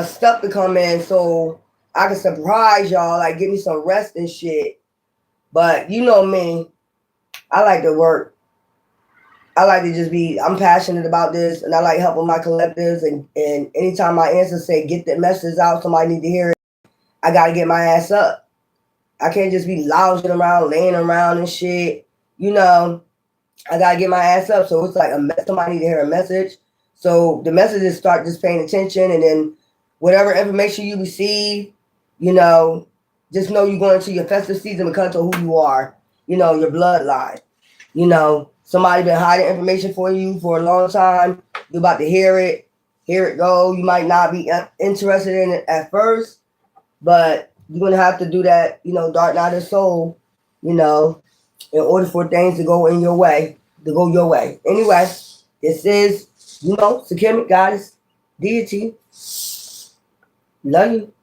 stuff to come in so I can surprise y'all, like give me some rest and shit. But you know me, I like to work. I like to just be, I'm passionate about this, and I like helping my collectives. And anytime my ancestors say, get the message out, somebody need to hear it, I got to get my ass up. I can't just be lounging around, laying around and shit. You know, I got to get my ass up. So it's like somebody need to hear a message. So the messages start just paying attention, and then whatever information you receive, you know, just know you're going into your festive season because of who you are, you know, your bloodline. You know, somebody been hiding information for you for a long time. You're about to hear it go. You might not be interested in it at first, but you're going to have to do that, you know, dark night of soul, you know, in order for things to go your way. Anyway, this is, you know, Sakemic Goddess, deity. Love you.